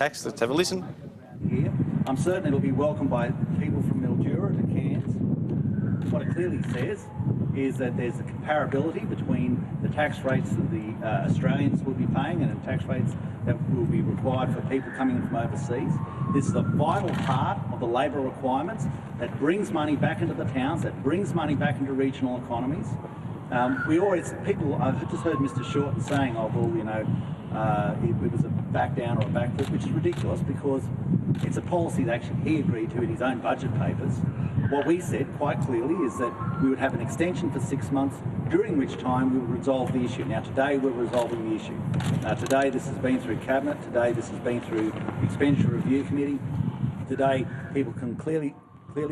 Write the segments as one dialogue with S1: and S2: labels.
S1: tax. Let's have a listen.
S2: Here, I'm certain it'll be welcomed by people from Mildura to Cairns. What it clearly says is that there's a comparability between the tax rates that the Australians will be paying and the tax rates that will be required for people coming in from overseas. This is a vital part of the labour requirements that brings money back into the towns, that brings money back into regional economies. I've just heard Mr. Shorten saying, oh, well, you know, it was a back down or a back flip, which is ridiculous because it's a policy that actually he agreed to in his own budget papers. What we said quite clearly is that we would have an extension for 6 months, during which time we would resolve the issue. Now today we're resolving the issue. Today this has been through Cabinet, today this has been through the Expenditure Review Committee. Today people can clearly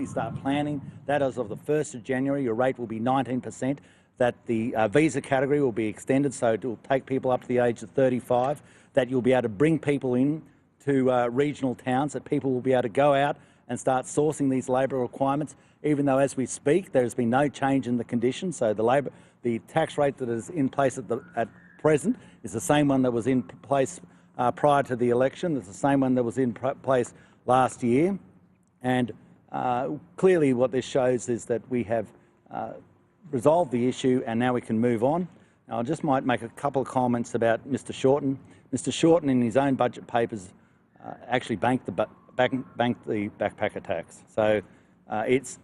S2: start planning that as of the 1st of January your rate will be 19%, that the visa category will be extended so it will take people up to the age of 35, that you'll be able to bring people in to regional towns, that people will be able to go out and start sourcing these labour requirements, even though as we speak there has been no change in the conditions. So the tax rate that is in place at present is the same one that was in place prior to the election. It's the same one that was in place last year. And clearly what this shows is that we have resolved the issue and now we can move on. Now, I just might make a couple of comments about Mr. Shorten. Mr. Shorten in his own budget papers actually banked the backpacker tax. So it's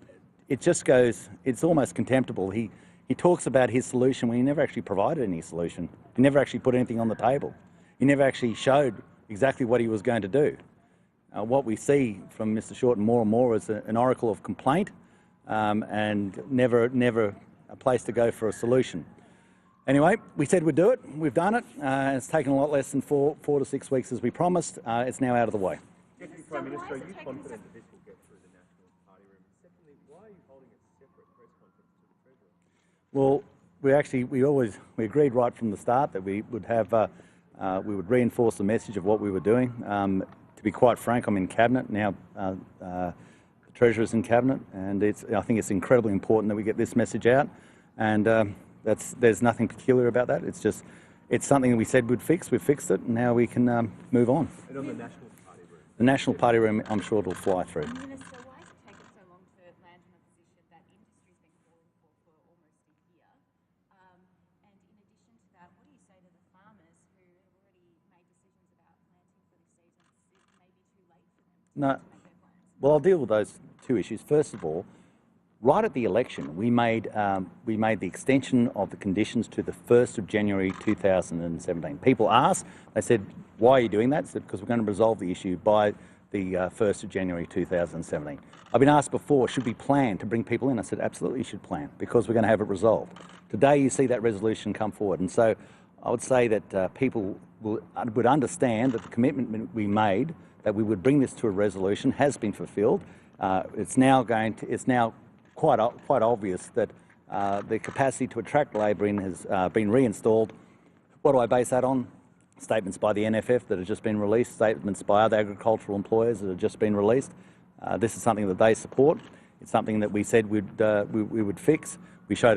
S2: almost contemptible. He talks about his solution when he never actually provided any solution. He never actually put anything on the table. He never actually showed exactly what he was going to do. What we see from Mr. Shorten more and more is an oracle of complaint and never a place to go for a solution. Anyway, we said we'd do it. We've done it. It's taken a lot less than four to 6 weeks as we promised. It's now out of the way.
S3: Deputy Prime Minister, are you confident that this will get through the National Party room? Secondly, why are you holding a separate press conference to the Treasurer?
S2: Well, we agreed right from the start that we would reinforce the message of what we were doing. To be quite frank, I'm in Cabinet now. The Treasurer's in Cabinet, and I think it's incredibly important that we get this message out. And there's nothing peculiar about that. It's something that we said we'd fix. We've fixed it, and now we can move on.
S3: And on the National Party room?
S2: The National Party room, I'm sure it'll fly through.
S4: Minister, why has it taken so long to land on a position that industry's been calling for almost a year? And in addition to that, what do you say to the farmers who have already made decisions about planting for this season? It may be too late for them to make their plans.
S2: Well, I'll deal with those two issues. First of all, right at the election, we made the extension of the conditions to the 1st of January 2017. People asked, they said, why are you doing that? I said, because we're going to resolve the issue by the 1st of January 2017. I've been asked before, should we plan to bring people in? I said, absolutely you should plan, because we're going to have it resolved. Today you see that resolution come forward, and so I would say that people would understand that the commitment we made that we would bring this to a resolution has been fulfilled. It's now quite obvious that the capacity to attract labour in has been reinstalled. What do I base that on? Statements by the NFF that have just been released, statements by other agricultural employers that have just been released. This is something that they support. It's something that we said we would fix. We showed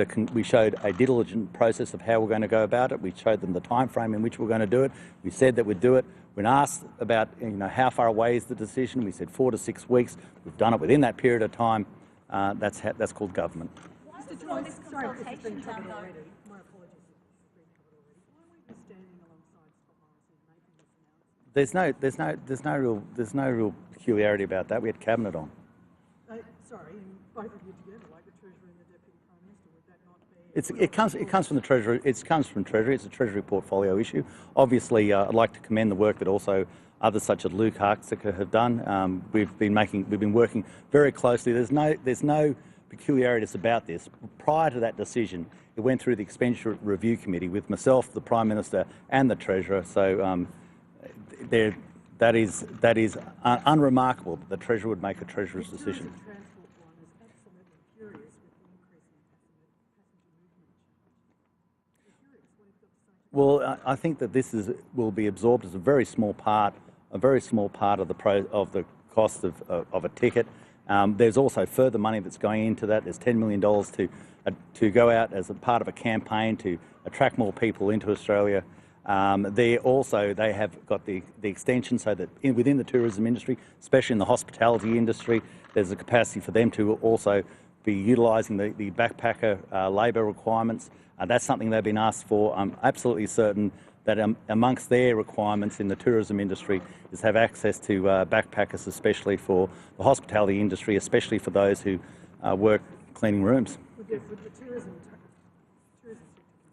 S2: a diligent process of how we're going to go about it. We showed them the time frame in which we're going to do it. We said that we'd do it. When asked about how far away is the decision, we said 4 to 6 weeks. We've done it within that period of time. That's called government.
S4: Why is all this consultation done though?
S5: My apologies if it's been covered already. Why are we standing alongside Scott Morrison making this announcement?
S2: There's no real peculiarity about that. We had Cabinet on.
S5: Sorry, both of you together, like the Treasurer and the Deputy Prime Minister, would that not be?
S2: It comes from the Treasury. It comes from Treasury. It's a Treasury portfolio issue. Obviously, I'd like to commend the work that also others such as Luke Harksicker have done. We've been working very closely. There's no peculiarities about this. Prior to that decision, it went through the Expenditure Review Committee with myself, the Prime Minister, and the Treasurer. So that is unremarkable that the Treasurer would make a Treasurer's decision. Well, I think that this will be absorbed as a very small part of the cost of a ticket. There's also further money that's going into that. There's $10 million to go out as a part of a campaign to attract more people into Australia. They have got the extension so that within the tourism industry, especially in the hospitality industry, there's a capacity for them to also be utilising the backpacker labour requirements. That's something they've been asked for. I'm absolutely certain that amongst their requirements in the tourism industry is have access to backpackers, especially for the hospitality industry, especially for those who work cleaning rooms.
S5: Would the tourism sector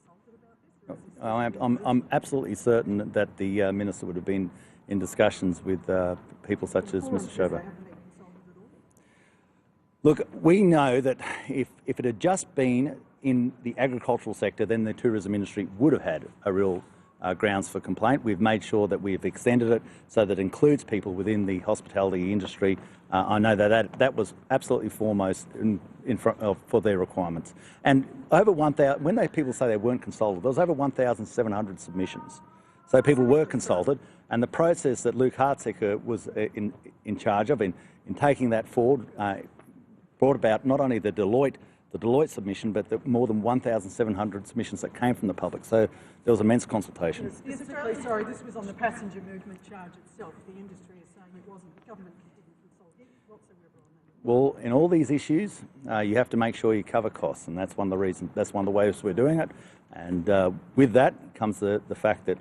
S5: consulted about this?
S2: I'm absolutely certain that the Minister would have been in discussions with people such as Mr. Shobo. Look, we know that if it had just been in the agricultural sector, then the tourism industry would have had a real grounds for complaint. We've made sure that we've extended it so that it includes people within the hospitality industry. I know that was absolutely foremost in front of, for their requirements. And over 1,000, when people say they weren't consulted, there was over 1,700 submissions. So people were consulted, and the process that Luke Hartsecker was in charge of in taking that forward brought about not only the Deloitte submission, but the more than 1,700 submissions that came from the public. So there was immense consultation.
S5: Specifically, sorry, this was on the passenger movement charge itself. The industry is saying it wasn't. The government didn't consult whatsoever on that.
S2: Well, in all these issues, you have to make sure you cover costs, and that's one of the reasons. That's one of the ways we're doing it. And with that comes the fact that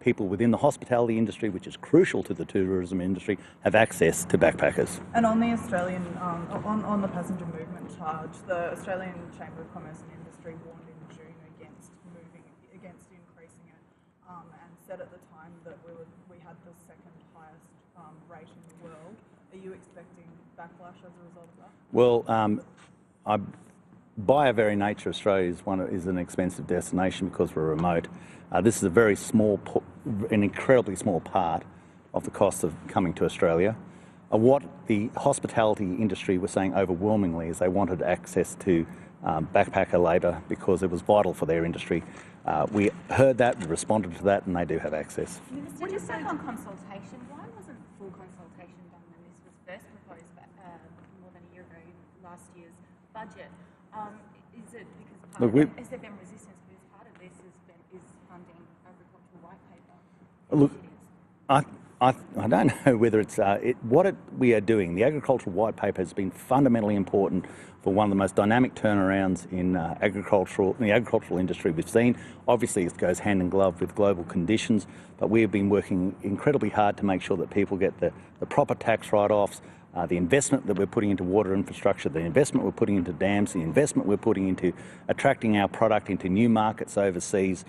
S2: people within the hospitality industry, which is crucial to the tourism industry, have access to backpackers.
S1: And on the Australian, on the passenger movement charge, the Australian Chamber of Commerce and Industry warned in June against increasing it, and said at the time that we had the second highest rate in the world. Are you expecting backlash as a result of that?
S2: Well, by our very nature, Australia is an expensive destination because we're remote. This is a very small, an incredibly small part of the cost of coming to Australia. What the hospitality industry was saying overwhelmingly is they wanted access to backpacker labour because it was vital for their industry. We heard that, we responded to that, and they do have access.
S4: Minister, just on consultation, why wasn't full consultation done when this was first proposed more than a year ago in last year's budget? Is it because has there been resistance because part of this is funding agricultural white paper?
S2: Look, I don't know whether it's we are doing. The agricultural white paper has been fundamentally important for one of the most dynamic turnarounds in the agricultural industry we've seen. Obviously, it goes hand in glove with global conditions, but we have been working incredibly hard to make sure that people get the proper tax write-offs, the investment that we're putting into water infrastructure, the investment we're putting into dams, the investment we're putting into attracting our product into new markets overseas.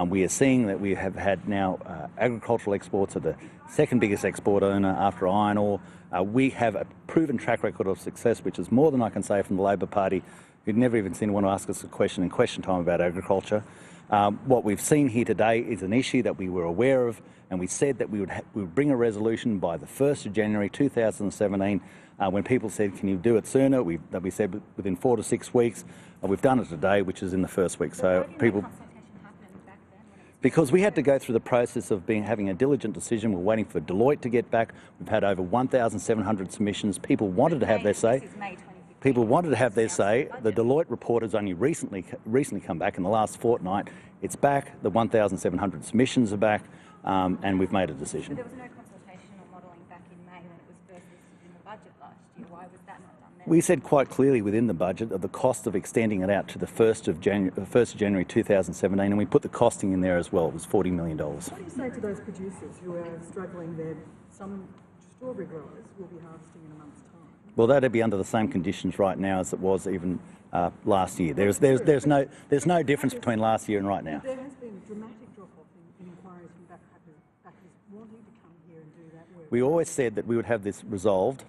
S2: We are seeing that we have had now agricultural exports are the second biggest export earner after iron ore. We have a proven track record of success, which is more than I can say from the Labor Party, who'd never even seemed to want to ask us a question in question time about agriculture. What we've seen here today is an issue that we were aware of, and we said that we would bring a resolution by the 1st of January 2017. When people said, can you do it sooner? We said within 4 to 6 weeks. We've done it today, which is in the first week. So people... Because we had to go through the process of having a diligent decision. We're waiting for Deloitte to get back. We've had over 1,700 submissions. People wanted to have their say. People wanted to have their say. The Deloitte report has only recently come back in the last fortnight. It's back. The 1,700 submissions are back, and we've made a decision.
S4: But there was no consultation or modelling back in May when it was first listed in the budget last year. Why was that not done then?
S2: We said quite clearly within the budget of the cost of extending it out to the 1st of January 2017, and we put the costing in there as well. It was $40 million.
S5: What do you say to those producers who are struggling there? Some strawberry growers will be harvesting in a month's time.
S2: Well, that'd be under the same conditions right now as it was even last year. There's no difference between last year and right now.
S5: There has been a dramatic drop-off in inquiries from backpackers wanting to come here and do that work.
S2: We always said that we would have this resolved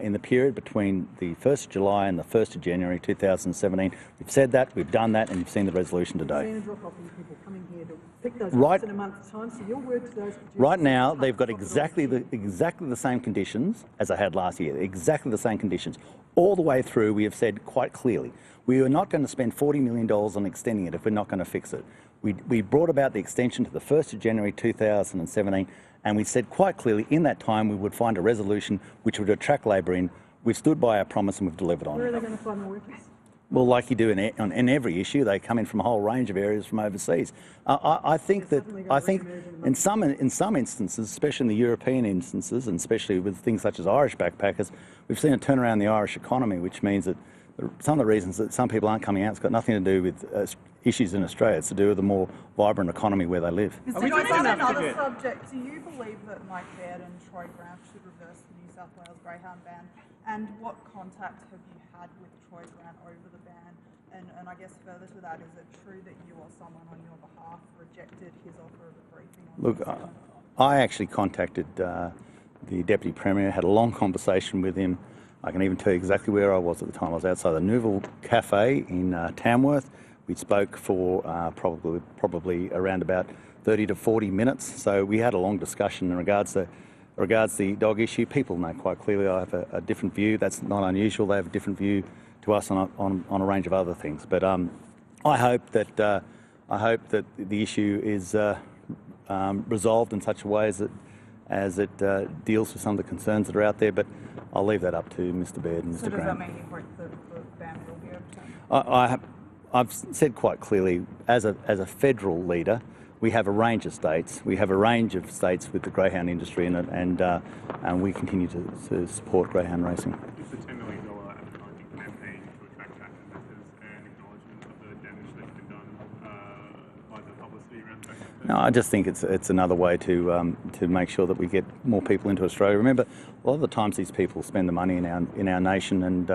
S2: in the period between the 1st of July and the 1st of January 2017. We've said that, we've done that, and you've seen the resolution today.
S5: You've seen a drop-off in people coming here to pick those crops in a month's time, so your word to those producers...
S2: Right now, they've got exactly the same conditions as I had last year, exactly the same conditions. All the way through, we have said quite clearly, we are not going to spend $40 million on extending it if we're not going to fix it. We brought about the extension to the 1st of January 2017, and we said quite clearly in that time we would find a resolution which would attract labour in. We've stood by our promise and we've delivered on it.
S5: Where are they going to find the workers?
S2: Well, like you do in every issue, they come in from a whole range of areas from overseas. I think in some instances, especially in the European instances, and especially with things such as Irish backpackers, we've seen a turnaround in the Irish economy, which means that some of the reasons that some people aren't coming out, it's got nothing to do with issues in Australia. It's to do with a more vibrant economy where they live.
S1: Mr. Joyce, on another subject, do you believe that Mike Baird and Troy Grant should reverse the New South Wales greyhound ban? And what contact have you had with Troy Grant over the ban? And I guess further to that, is it true that you or someone on your behalf rejected his offer of a briefing on
S2: Look, I actually contacted the Deputy Premier, had a long conversation with him. I can even tell you exactly where I was at the time. I was outside the Nouvelle Cafe in Tamworth. We spoke for probably around about 30 to 40 minutes. So we had a long discussion in regards to the dog issue. People know quite clearly I have a different view. That's not unusual. They have a different view to us on a range of other things. But I hope that the issue is resolved in such a way as it deals with some of the concerns that are out there. But I'll leave that up to Mr. Baird and Mr. Grant.
S1: So does that mean you hope the ban will be overturned?
S2: I've said quite clearly, as a federal leader, we have a range of states. We have a range of states with the greyhound industry in it, and we continue to support greyhound racing.
S6: Is the $10 million advertising campaign to attract back investors an acknowledgement of the damage that's been done by the publicity around back?
S2: No, I just think it's another way to make sure that we get more people into Australia. Remember, a lot of the times these people spend the money in our nation, and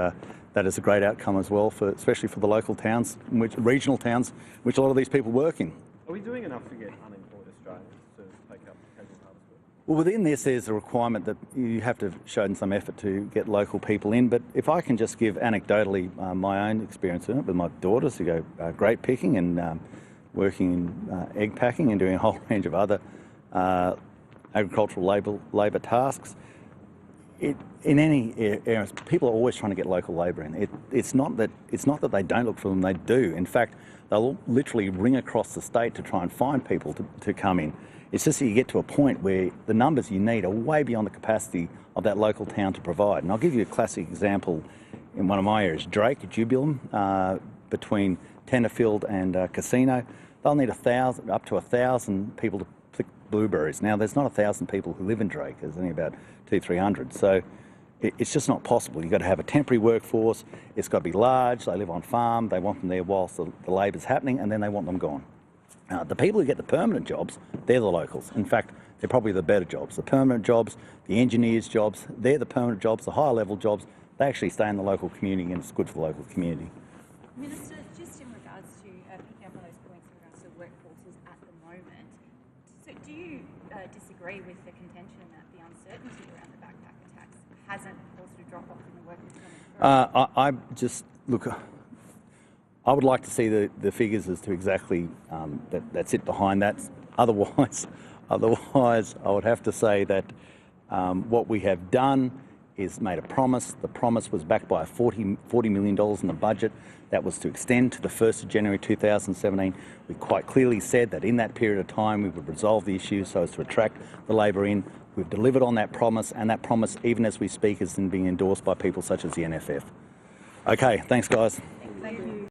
S2: that is a great outcome as well, especially for the local towns, regional towns, which a lot of these people work in.
S3: Are we doing enough to get unemployed Australians to take up casual harvest work?
S2: Well, within this, there's a requirement that you have to show some effort to get local people in. But if I can just give anecdotally my own experience in it with my daughters who go grape picking and working in egg packing and doing a whole range of other agricultural labour tasks. In any areas, people are always trying to get local labour in. It's not that they don't look for them; they do. In fact, they'll literally ring across the state to try and find people to come in. It's just that you get to a point where the numbers you need are way beyond the capacity of that local town to provide. And I'll give you a classic example in one of my areas, Drake, Jubilee, between Tenterfield and Casino. They'll need up to 1,000 people to pick blueberries. Now, there's not 1,000 people who live in Drake. There's only about 200-300. So it's just not possible. You've got to have a temporary workforce. It's got to be large. They live on farm. They want them there whilst the labour's happening, and then they want them gone. The people who get the permanent jobs, they're the locals. In fact, they're probably the better jobs. The permanent jobs, the engineers' jobs, they're the permanent jobs, the higher level jobs. They actually stay in the local community, and it's good for the local community.
S4: Minister, just in regards to picking up on those points in regards to workforces at the moment, so do you disagree with the contention that the uncertainty around the backpacker tax hasn't caused a drop-off in the workers coming through?
S2: I would like to see the figures as to exactly that sit behind that. Otherwise, I would have to say that what we have done is made a promise. The promise was backed by $40 million in the budget. That was to extend to the 1st of January 2017. We quite clearly said that in that period of time we would resolve the issue so as to attract the labour in. We've delivered on that promise, and that promise, even as we speak, is being endorsed by people such as the NFF. Okay, thanks guys.
S1: Thank you.